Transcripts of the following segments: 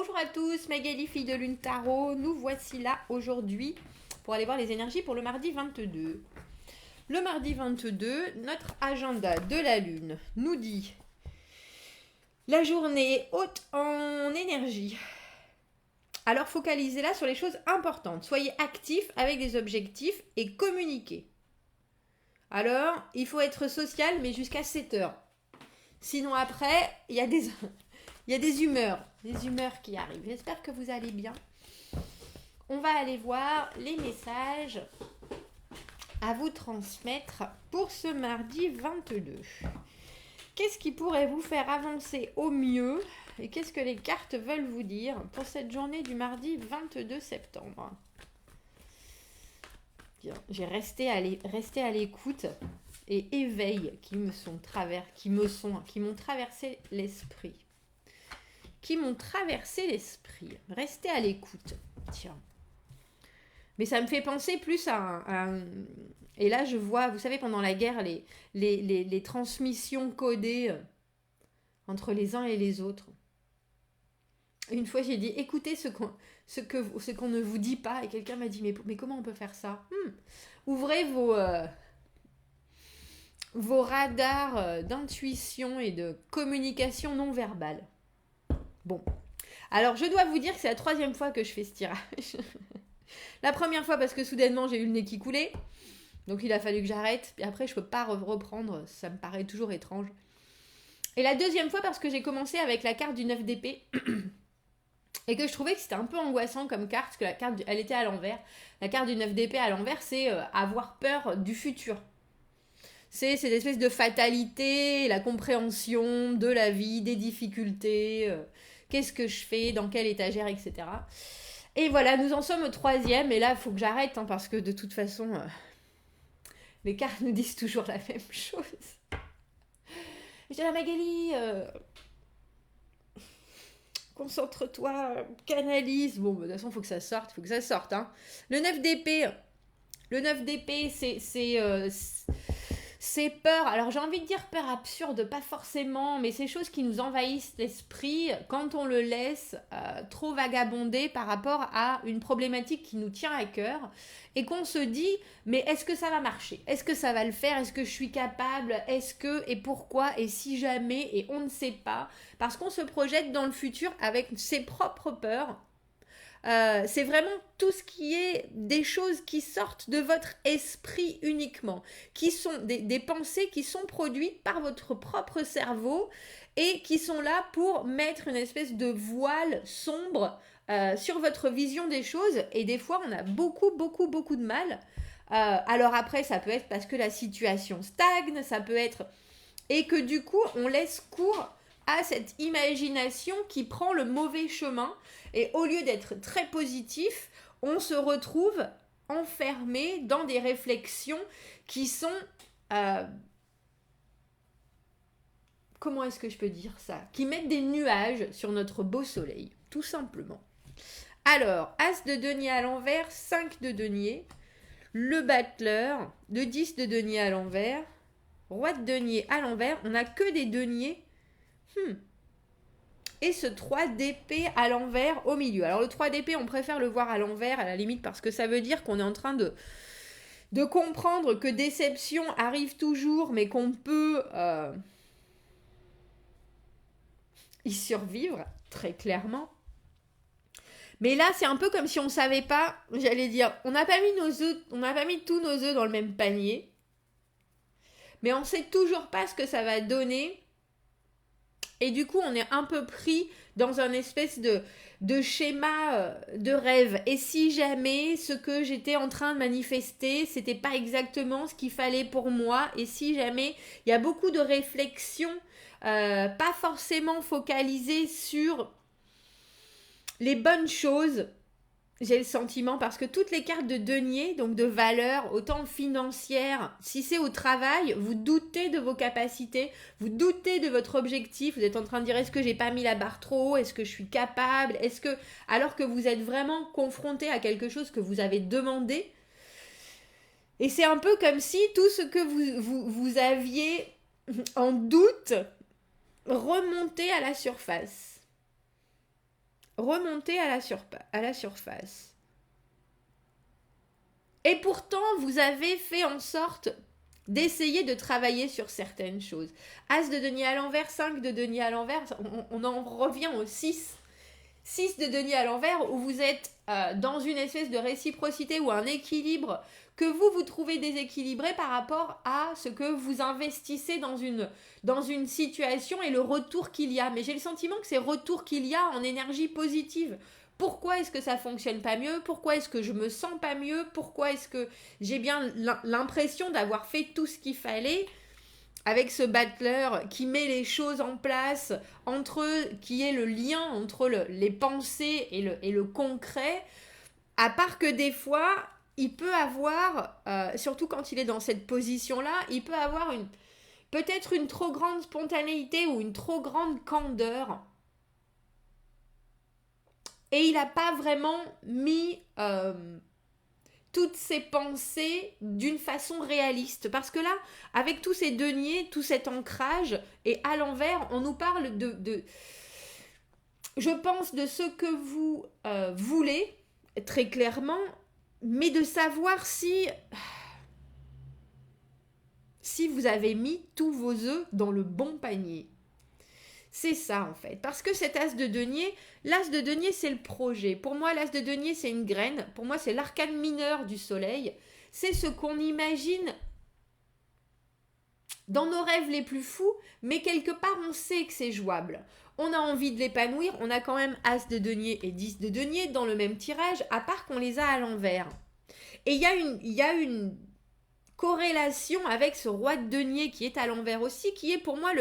Bonjour à tous, Magali, fille de Lune Tarot. Nous voici là aujourd'hui pour aller voir les énergies pour le mardi 22. Le mardi 22, notre agenda de la Lune nous dit la journée haute en énergie. Alors focalisez-la sur les choses importantes. Soyez actifs avec des objectifs et communiquez. Alors, il faut être social, mais jusqu'à 7 heures. Sinon après, il y a des humeurs qui arrivent. J'espère que vous allez bien. On va aller voir les messages à vous transmettre pour ce mardi 22. Qu'est-ce qui pourrait vous faire avancer au mieux et qu'est-ce que les cartes veulent vous dire pour cette journée du mardi 22 septembre? Bien, j'ai resté à l'écoute et éveil qui m'ont traversé l'esprit. Restez à l'écoute. Tiens. Mais ça me fait penser plus à et là, je vois, vous savez, pendant la guerre, les transmissions codées entre les uns et les autres. Une fois, j'ai dit, écoutez ce qu'on ne vous dit pas. Et quelqu'un m'a dit, mais comment on peut faire ça? Ouvrez vos radars d'intuition et de communication non verbale. Bon. Alors, je dois vous dire que c'est la 3e fois que je fais ce tirage. La première fois parce que soudainement, j'ai eu le nez qui coulait. Donc, il a fallu que j'arrête. Et après, je ne peux pas reprendre. Ça me paraît toujours étrange. Et la 2e fois parce que j'ai commencé avec la carte du 9 d'épée. Et que je trouvais que c'était un peu angoissant comme carte. Parce que la carte, elle était à l'envers. La carte du 9 d'épée à l'envers, c'est avoir peur du futur. C'est cette espèce de fatalité, la compréhension de la vie, des difficultés. Qu'est-ce que je fais, dans quelle étagère, etc. Et voilà, nous en sommes au 3e. Et là, il faut que j'arrête. Parce que de toute façon... les cartes nous disent toujours la même chose. Je dis à Magali, concentre-toi, canalise. Bon, de toute façon, il faut que ça sorte. Hein. Le 9 d'épée, c'est peur. Alors, j'ai envie de dire peur absurde, pas forcément, mais ces choses qui nous envahissent l'esprit quand on le laisse trop vagabonder par rapport à une problématique qui nous tient à cœur et qu'on se dit, mais est-ce que ça va marcher? Est-ce que ça va le faire? Est-ce que je suis capable? Est-ce que et pourquoi? Et si jamais? Et on ne sait pas. Parce qu'on se projette dans le futur avec ses propres peurs. C'est vraiment tout ce qui est des choses qui sortent de votre esprit uniquement, qui sont des pensées qui sont produites par votre propre cerveau et qui sont là pour mettre une espèce de voile sombre sur votre vision des choses. Et des fois, on a beaucoup de mal. Alors après, ça peut être parce que la situation stagne, ça peut être... Et que du coup, on laisse cours à cette imagination qui prend le mauvais chemin et au lieu d'être très positif, on se retrouve enfermé dans des réflexions qui sont... comment est-ce que je peux dire ça? Qui mettent des nuages sur notre beau soleil, tout simplement. Alors, As de denier à l'envers, 5 de denier, le battleur, le 10 de denier à l'envers, roi de denier à l'envers, on n'a que des deniers. Et ce 3 d'épée à l'envers au milieu. Alors le 3 d'épée, on préfère le voir à l'envers à la limite parce que ça veut dire qu'on est en train de comprendre que déception arrive toujours mais qu'on peut y survivre très clairement. Mais là, c'est un peu comme si on ne savait pas, j'allais dire, on n'a pas mis tous nos œufs dans le même panier. Mais on ne sait toujours pas ce que ça va donner. Et du coup, on est un peu pris dans un espèce de schéma de rêve. Et si jamais ce que j'étais en train de manifester, c'était pas exactement ce qu'il fallait pour moi, et si jamais il y a beaucoup de réflexions, pas forcément focalisées sur les bonnes choses, j'ai le sentiment, parce que toutes les cartes de denier, donc de valeur, autant financière, si c'est au travail, vous doutez de vos capacités, vous doutez de votre objectif, vous êtes en train de dire est-ce que j'ai pas mis la barre trop haut, est-ce que je suis capable, alors que vous êtes vraiment confronté à quelque chose que vous avez demandé. Et c'est un peu comme si tout ce que vous aviez en doute remontait à la surface. remonter à la surface. Et pourtant, vous avez fait en sorte d'essayer de travailler sur certaines choses. As de denier à l'envers, 5 de denier à l'envers, on en revient au 6. 6 de denier à l'envers où vous êtes dans une espèce de réciprocité ou un équilibre que vous trouvez déséquilibré par rapport à ce que vous investissez dans une situation et le retour qu'il y a. Mais j'ai le sentiment que ces retours qu'il y a en énergie positive. Pourquoi est-ce que ça fonctionne pas mieux? Pourquoi est-ce que je me sens pas mieux? Pourquoi est-ce que j'ai bien l'impression d'avoir fait tout ce qu'il fallait? Avec ce battleur qui met les choses en place, qui est le lien entre les pensées et le concret, à part que des fois, il peut avoir, surtout quand il est dans cette position-là, il peut avoir peut-être une trop grande spontanéité ou une trop grande candeur. Et il n'a pas vraiment mis toutes ses pensées d'une façon réaliste. Parce que là, avec tous ces deniers, tout cet ancrage, et à l'envers, on nous parle je pense, de ce que vous voulez, très clairement, mais de savoir si vous avez mis tous vos œufs dans le bon panier. C'est ça en fait. Parce que cet as de denier, l'as de denier c'est le projet. Pour moi, l'as de denier c'est une graine. Pour moi, c'est l'arcane mineur du soleil. C'est ce qu'on imagine dans nos rêves les plus fous, mais quelque part on sait que c'est jouable. On a envie de l'épanouir, on a quand même as de denier et 10 de denier dans le même tirage, à part qu'on les a à l'envers. Et il y a une corrélation avec ce roi de denier qui est à l'envers aussi, qui est pour moi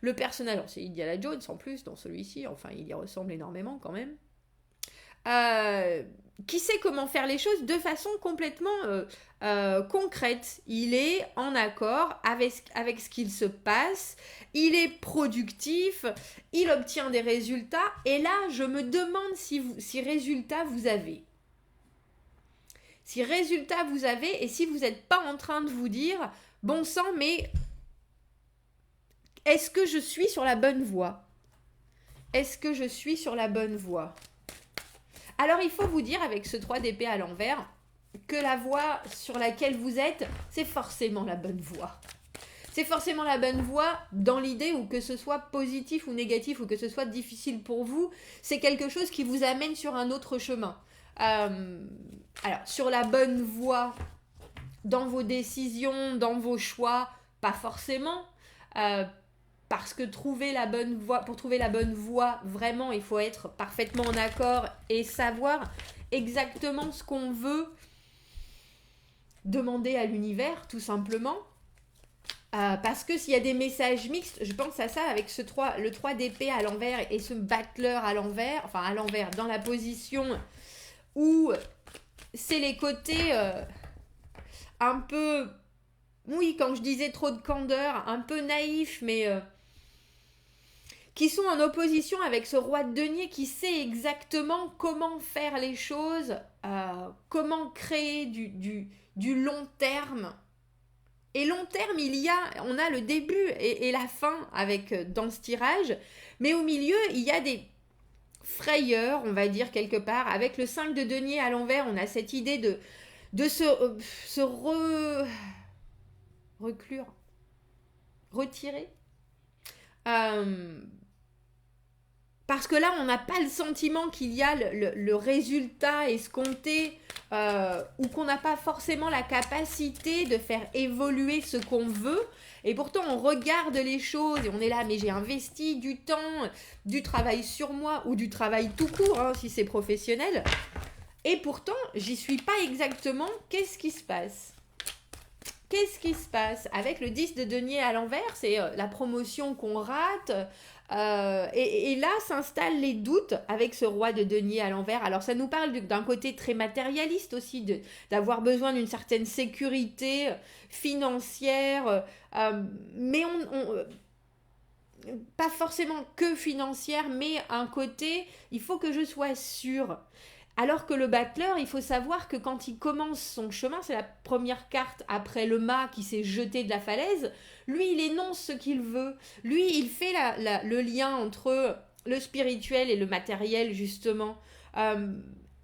le personnage. Alors c'est Indiana Jones en plus dans celui-ci, enfin il y ressemble énormément quand même. Qui sait comment faire les choses de façon complètement concrète. Il est en accord avec ce qu'il se passe, il est productif, il obtient des résultats, et là je me demande si résultat vous avez. Si résultat vous avez et si vous n'êtes pas en train de vous dire bon sang, mais est-ce que je suis sur la bonne voie? Est-ce que je suis sur la bonne voie? Alors il faut vous dire avec ce 3 d'épée à l'envers que la voie sur laquelle vous êtes, c'est forcément la bonne voie. C'est forcément la bonne voie dans l'idée où que ce soit positif ou négatif ou que ce soit difficile pour vous, c'est quelque chose qui vous amène sur un autre chemin. Alors, sur la bonne voie, dans vos décisions, dans vos choix, pas forcément. Parce que pour trouver la bonne voie, vraiment, il faut être parfaitement en accord et savoir exactement ce qu'on veut demander à l'univers, tout simplement. Parce que s'il y a des messages mixtes, je pense à ça avec le 3 d'épée à l'envers et ce battleur à l'envers, enfin à l'envers, dans la position où c'est les côtés un peu, oui, quand je disais trop de candeur, un peu naïf, mais qui sont en opposition avec ce roi de denier qui sait exactement comment faire les choses, comment créer du long terme. Et long terme, on a le début et la fin dans ce tirage, mais au milieu, il y a des frayeurs, on va dire quelque part. Avec le 5 de denier à l'envers, on a cette idée de se retirer. Parce que là, on n'a pas le sentiment qu'il y a le résultat escompté ou qu'on n'a pas forcément la capacité de faire évoluer ce qu'on veut. Et pourtant, on regarde les choses et on est là, mais j'ai investi du temps, du travail sur moi ou du travail tout court, hein, si c'est professionnel. Et pourtant, j'y suis pas exactement. Qu'est-ce qui se passe? Qu'est-ce qui se passe? Avec le 10 de denier à l'envers, c'est la promotion qu'on rate. Et là s'installent les doutes avec ce roi de denier à l'envers. Alors ça nous parle d'un côté très matérialiste aussi, d'avoir besoin d'une certaine sécurité financière, mais pas forcément que financière, mais un côté, il faut que je sois sûre. Alors que le battleur, il faut savoir que quand il commence son chemin, c'est la première carte après le mât qui s'est jeté de la falaise, lui, il énonce ce qu'il veut. Lui, il fait le lien entre le spirituel et le matériel, justement.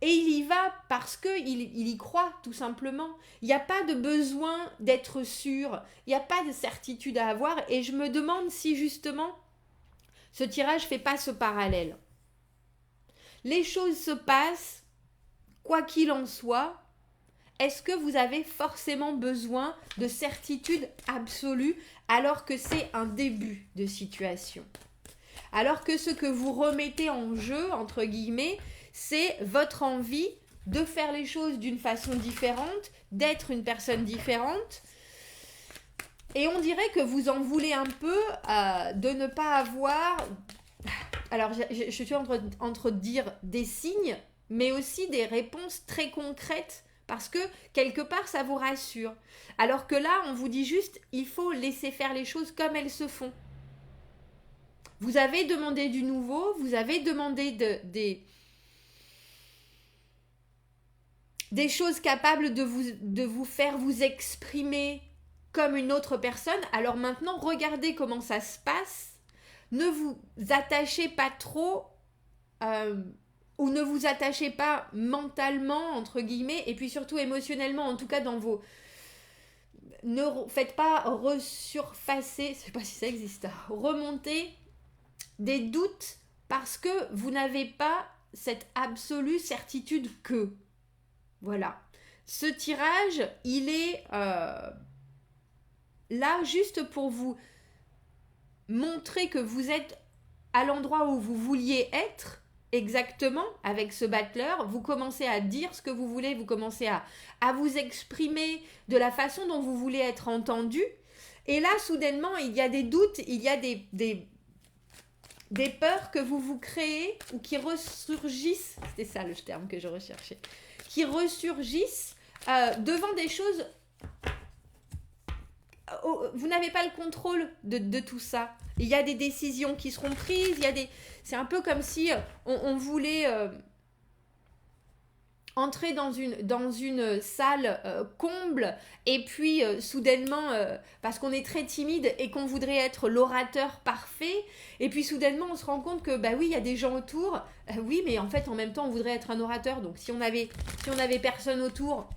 Et il y va parce qu'il y croit, tout simplement. Il n'y a pas de besoin d'être sûr, il n'y a pas de certitude à avoir. Et je me demande si, justement, ce tirage ne fait pas ce parallèle. Les choses se passent, quoi qu'il en soit. Est-ce que vous avez forcément besoin de certitude absolue alors que c'est un début de situation? Alors que ce que vous remettez en jeu, entre guillemets, c'est votre envie de faire les choses d'une façon différente, d'être une personne différente. Et on dirait que vous en voulez un peu de ne pas avoir... Alors, je suis entre dire des signes, mais aussi des réponses très concrètes, parce que quelque part, ça vous rassure. Alors que là, on vous dit juste, il faut laisser faire les choses comme elles se font. Vous avez demandé du nouveau, vous avez demandé des choses capables de vous faire vous exprimer comme une autre personne. Alors maintenant, regardez comment ça se passe. Ne vous attachez pas trop ou ne vous attachez pas mentalement, entre guillemets, et puis surtout émotionnellement, en tout cas dans vos... Ne faites pas resurfacer, je ne sais pas si ça existe, remonter des doutes parce que vous n'avez pas cette absolue certitude que. Voilà. Ce tirage, il est là juste pour vous montrer que vous êtes à l'endroit où vous vouliez être exactement avec ce battleur. Vous commencez à dire ce que vous voulez, vous commencez à vous exprimer de la façon dont vous voulez être entendu. Et là, soudainement, il y a des doutes, il y a des peurs que vous vous créez ou qui ressurgissent, c'était ça le terme que je recherchais, qui ressurgissent devant des choses, vous n'avez pas le contrôle de tout ça. Il y a des décisions qui seront prises, c'est un peu comme si on voulait entrer dans une salle comble et puis soudainement, parce qu'on est très timide et qu'on voudrait être l'orateur parfait, et puis soudainement on se rend compte que bah oui, il y a des gens autour, oui, mais en fait en même temps on voudrait être un orateur, donc si on avait personne autour,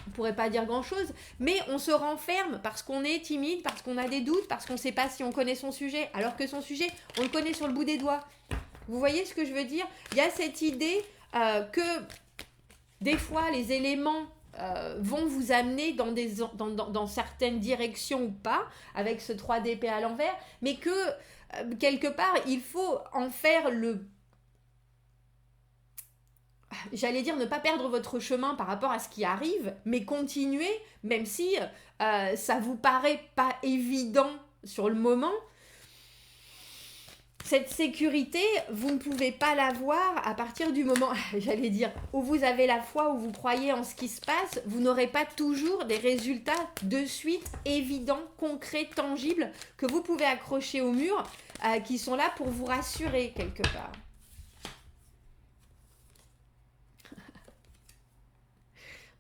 on pourrait pas dire grand chose, mais on se renferme parce qu'on est timide, parce qu'on a des doutes, parce qu'on sait pas si on connaît son sujet, alors que son sujet on le connaît sur le bout des doigts. Vous voyez ce que je veux dire? Il y a cette idée que des fois, les éléments vont vous amener dans certaines directions ou pas, avec ce 3 d'épée à l'envers, mais que, quelque part, il faut en faire j'allais dire ne pas perdre votre chemin par rapport à ce qui arrive, mais continuer, même si ça vous paraît pas évident sur le moment. Cette sécurité, vous ne pouvez pas l'avoir à partir du moment, j'allais dire, où vous avez la foi, où vous croyez en ce qui se passe. Vous n'aurez pas toujours des résultats de suite évidents, concrets, tangibles, que vous pouvez accrocher au mur, qui sont là pour vous rassurer quelque part.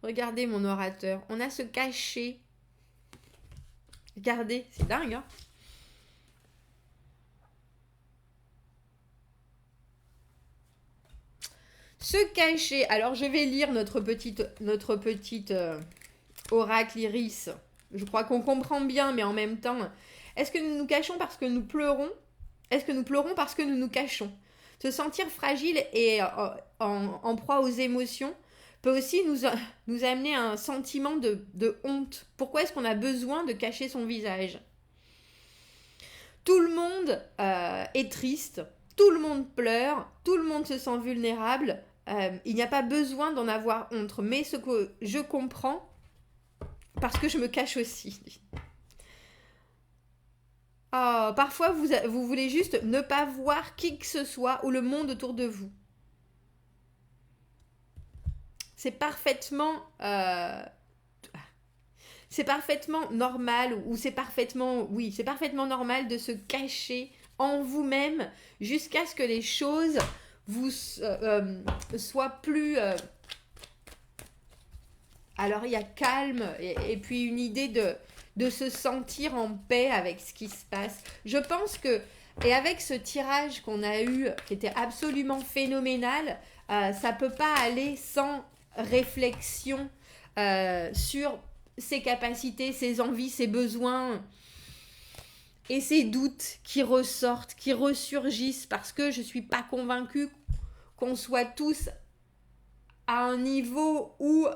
Regardez mon orateur, on a ce cachet. Regardez, c'est dingue, hein? Se cacher. Alors, je vais lire notre petite oracle Iris. Je crois qu'on comprend bien, mais en même temps, est-ce que nous nous cachons parce que nous pleurons? Est-ce que nous pleurons parce que nous nous cachons? Se sentir fragile et en proie aux émotions peut aussi nous amener à un sentiment de honte. Pourquoi est-ce qu'on a besoin de cacher son visage? Tout le monde est triste, tout le monde pleure, tout le monde se sent vulnérable. Il n'y a pas besoin d'en avoir honte, mais ce que je comprends, parce que je me cache aussi. Oh, parfois, vous voulez juste ne pas voir qui que ce soit ou le monde autour de vous. C'est parfaitement normal, ou c'est parfaitement normal de se cacher en vous-même jusqu'à ce que les choses vous soient plus... alors il y a calme et puis une idée de se sentir en paix avec ce qui se passe. Je pense que Et avec ce tirage qu'on a eu, qui était absolument phénoménal, ça peut pas aller sans réflexion sur ses capacités, ses envies, ses besoins et ses doutes qui ressortent, qui ressurgissent, parce que je suis pas convaincue qu'on soit tous à un niveau où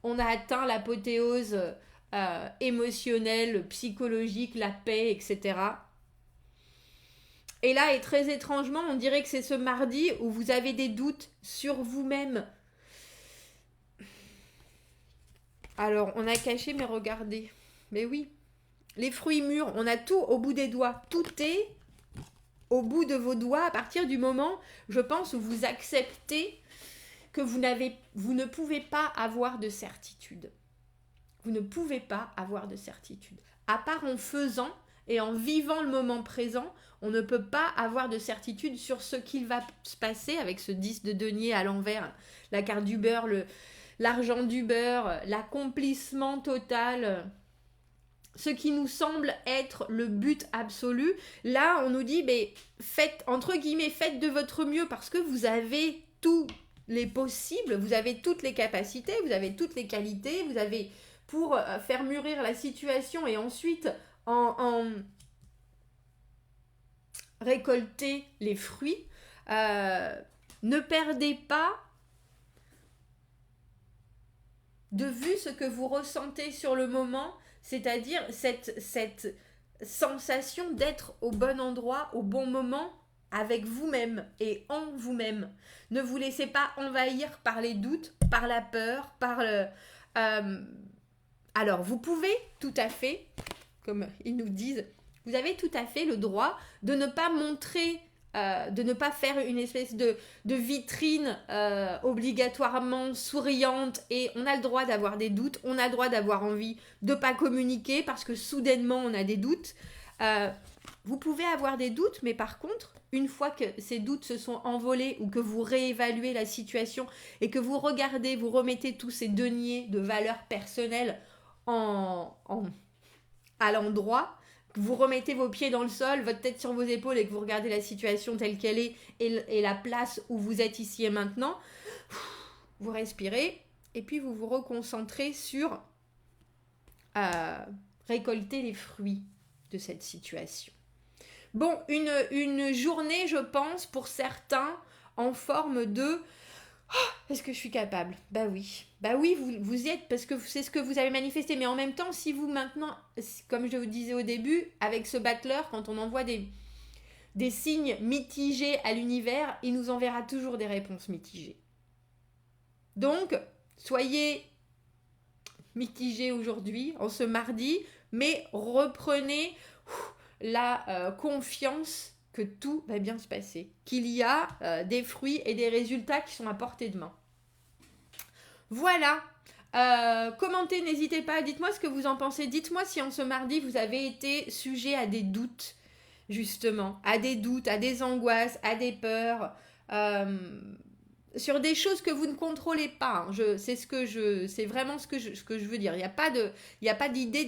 on a atteint l'apothéose émotionnelle, psychologique, la paix, etc. Et là, et très étrangement, on dirait que c'est ce mardi où vous avez des doutes sur vous-même. Alors, on a caché, mais regardez. Mais oui, les fruits mûrs, on a tout au bout des doigts. Tout est au bout de vos doigts à partir du moment, je pense, où vous acceptez que vous ne pouvez pas avoir de certitude. Vous ne pouvez pas avoir de certitude. À part en faisant et en vivant le moment présent, on ne peut pas avoir de certitude sur ce qu'il va se passer avec ce 10 de denier à l'envers, la carte du beurre, l'argent du beurre, l'accomplissement total, ce qui nous semble être le but absolu. Là, on nous dit, mais faites, entre guillemets, faites de votre mieux parce que vous avez tous les possibles, vous avez toutes les capacités, vous avez toutes les qualités, vous avez pour faire mûrir la situation et ensuite en récolter les fruits. Ne perdez pas de vue ce que vous ressentez sur le moment, c'est-à-dire cette sensation d'être au bon endroit, au bon moment, avec vous-même et en vous-même. Ne vous laissez pas envahir par les doutes, par la peur, par le... alors, vous pouvez tout à fait, comme ils nous disent, vous avez tout à fait le droit de ne pas montrer, de ne pas faire une espèce de vitrine obligatoirement souriante, et on a le droit d'avoir des doutes, on a le droit d'avoir envie de ne pas communiquer parce que soudainement on a des doutes. Vous pouvez avoir des doutes, mais par contre, une fois que ces doutes se sont envolés ou que vous réévaluez la situation et que vous regardez, vous remettez tous ces deniers de valeurs personnelles à l'endroit, que vous remettez vos pieds dans le sol, votre tête sur vos épaules et que vous regardez la situation telle qu'elle est et la place où vous êtes ici et maintenant, vous respirez et puis vous vous reconcentrez sur récolter les fruits de cette situation. Bon, une journée, je pense, pour certains, en forme de est-ce que je suis capable ? Bah oui, vous y êtes parce que c'est ce que vous avez manifesté. Mais en même temps, si vous maintenant, comme je vous disais au début, avec ce battleur, quand on envoie des signes mitigés à l'univers, il nous enverra toujours des réponses mitigées. Donc, soyez mitigés aujourd'hui, en ce mardi, mais reprenez la confiance que tout va bien se passer, qu'il y a des fruits et des résultats qui sont à portée de main. Voilà, commentez, n'hésitez pas, dites-moi ce que vous en pensez, dites-moi si en ce mardi vous avez été sujet à des doutes, justement, à des doutes, à des angoisses, à des peurs, sur des choses que vous ne contrôlez pas. Hein. C'est vraiment ce que je veux dire. Il n'y a pas d'idée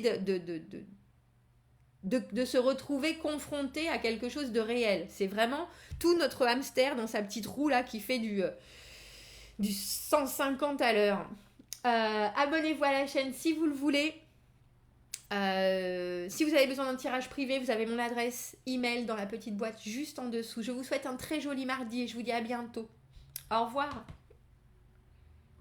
de se retrouver confronté à quelque chose de réel. C'est vraiment tout notre hamster dans sa petite roue là qui fait du 150 à l'heure. Abonnez-vous à la chaîne si vous le voulez. Si vous avez besoin d'un tirage privé, vous avez mon adresse email dans la petite boîte juste en dessous. Je vous souhaite un très joli mardi et je vous dis à bientôt. Au revoir.